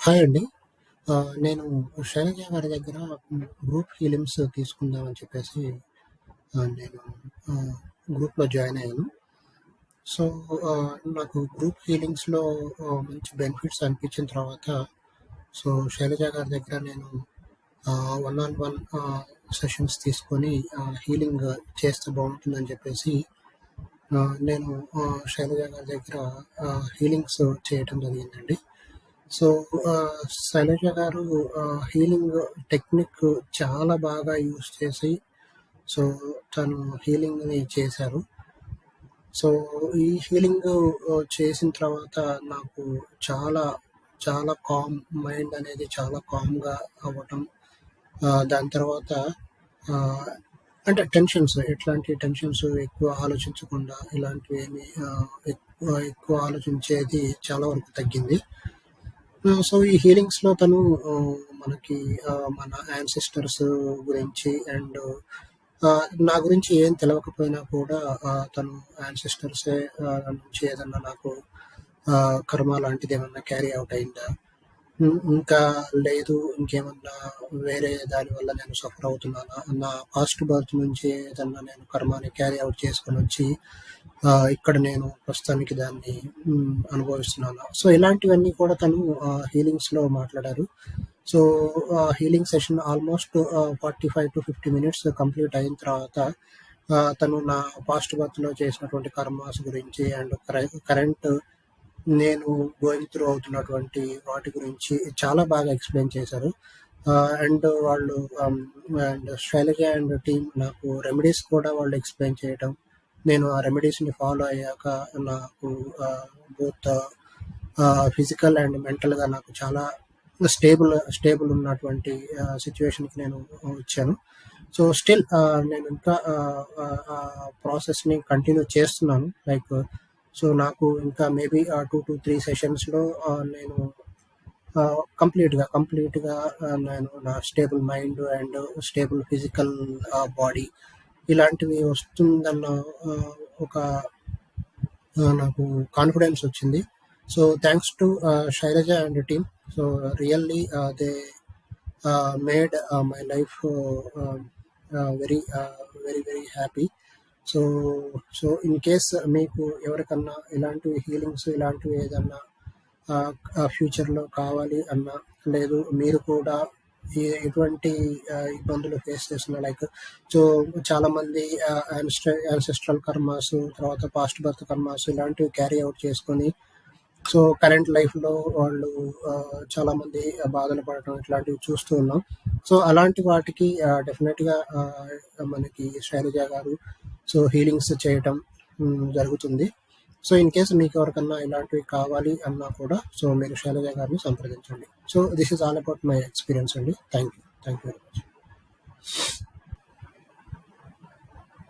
Hi అండి. నేను శైలజ గారి దగ్గర గ్రూప్ హీలింగ్స్ తీసుకుందామని చెప్పేసి నేను ఆహ్, గ్రూప్‌లో జాయిన్ అయ్యాను. సో, నాకు గ్రూప్ హీలింగ్స్‌లో మంచి బెనిఫిట్స్ అనిపించిన తర్వాత సో, శైలజ గారి దగ్గర నేను వన్ ఆన్ వన్ సెషన్స్ తీసుకొని హీలింగ్ చేస్తే బావుంటుందని చెప్పేసి నేను శైలజ గారి దగ్గర హీలింగ్స్ చేయటం జరిగిందండి. సో, శైలజ గారు హీలింగ్ టెక్నిక్ చాలా బాగా యూజ్ చేసి, సో, తను హీలింగ్‌ని చేశారు. సో, ఈ హీలింగ్ చేసిన తర్వాత నాకు చాలా, చాలా మైండ్ అనేది చాలా కామ్‌గా అవ్వటం. దాని తర్వాత ఆహ్, అంటే ఎట్లాంటి టెన్షన్స్ ఎక్కువ ఆలోచించకుండా ఇలాంటివేమి ఎక్కువ ఆలోచించేది చాలా వరకు తగ్గింది. సో, ఈ హీలింగ్స్‌లో తను మనకి మన యాన్సెస్టర్స్ గురించి అండ్ నా గురించి ఏం తెలవకపోయినా కూడా తను యాన్సెస్టర్సే నుంచి ఏదన్నా నాకు కర్మ లాంటిదేమన్నా క్యారీ ఔట్ అయిందా? ఇంకా లేదు ఇంకేమన్నా వేరే దాని వల్ల నేను సఫర్ అవుతున్నానా? నా పాస్ట్ బర్త్ నుంచి ఏదన్నా నేను కర్మని క్యారీ ఔట్ చేసుకొనొచ్చి ఇక్కడ నేను ప్రస్తుతానికి దాన్ని అనుభవిస్తున్నానా? సో, ఇలాంటివన్నీ కూడా తను హీలింగ్స్‌లో మాట్లాడారు. So, healing session almost 45-50 minutes complete అయిన తర్వాత తను నా పాస్ట్ బర్త్‌లో చేసినటువంటి కర్మాస్ గురించి అండ్ కరెంట్ నేను గోయింగ్ త్రూ అవుతున్నటువంటి వాటి గురించి చాలా బాగా ఎక్స్‌ప్లెయిన్ చేశారు. అండ్ వాళ్ళు అండ్ శైలజ అండ్ టీమ్ నాకు రెమెడీస్ కూడా వాళ్ళు ఎక్స్‌ప్లెయిన్ చేయటం. నేను ఆ రెమెడీస్‌ని ఫాలో అయ్యాక నాకు ఆహ్, బోత్ ఫిజికల్ అండ్ మెంటల్‌గా నాకు చాలా స్టేబుల్ ఉన్నటువంటి సిట్యుయేషన్‌కి నేను వచ్చాను. సో, స్టిల్ నేను ఇంకా ప్రాసెస్‌ని కంటిన్యూ చేస్తున్నాను. లైక్ సో, నాకు ఇంకా మేబీ 2-3 సెషన్స్‌లో నేను కంప్లీట్‌గా నేను నా stable mind and stable physical body ఇలాంటివి వస్తుందన్న ఒక నాకు కాన్ఫిడెన్స్ వచ్చింది. So, thanks to Shailaja and team. So, really they made my life very happy. So, in case మీకు ఎవరికన్నా ఇలాంటివి హీలింగ్స్ ఇలాంటివి ఏదన్నా ఫ్యూచర్‌లో కావాలి అన్నా, లేదు మీరు కూడా ఎటువంటి ఇబ్బందులు ఫేస్ చేస్తున్నా లైక్ సో, చాలామంది యాన్సెస్ట్రల్ కర్మాస్, తర్వాత పాస్ట్ బర్త్ కర్మాస్ ఇలాంటివి క్యారీ ఔట్ చేసుకొని సో, కరెంట్ లైఫ్‌లో వాళ్ళు చాలామంది బాధలు పడటం ఇట్లాంటివి చూస్తూ ఉన్నాం. సో, అలాంటి వాటికి డెఫినిట్‌గా మనకి శైలజ గారు సో, హీలింగ్స్ చేయటం జరుగుతుంది. సో, ఇన్ కేస్ మీకెవరికన్నా ఇలాంటివి కావాలి అన్నా కూడా సో, మీరు శైలజ గారిని సంప్రదించండి. So, this is all about my experience అండి. Thank you. Thank you very much.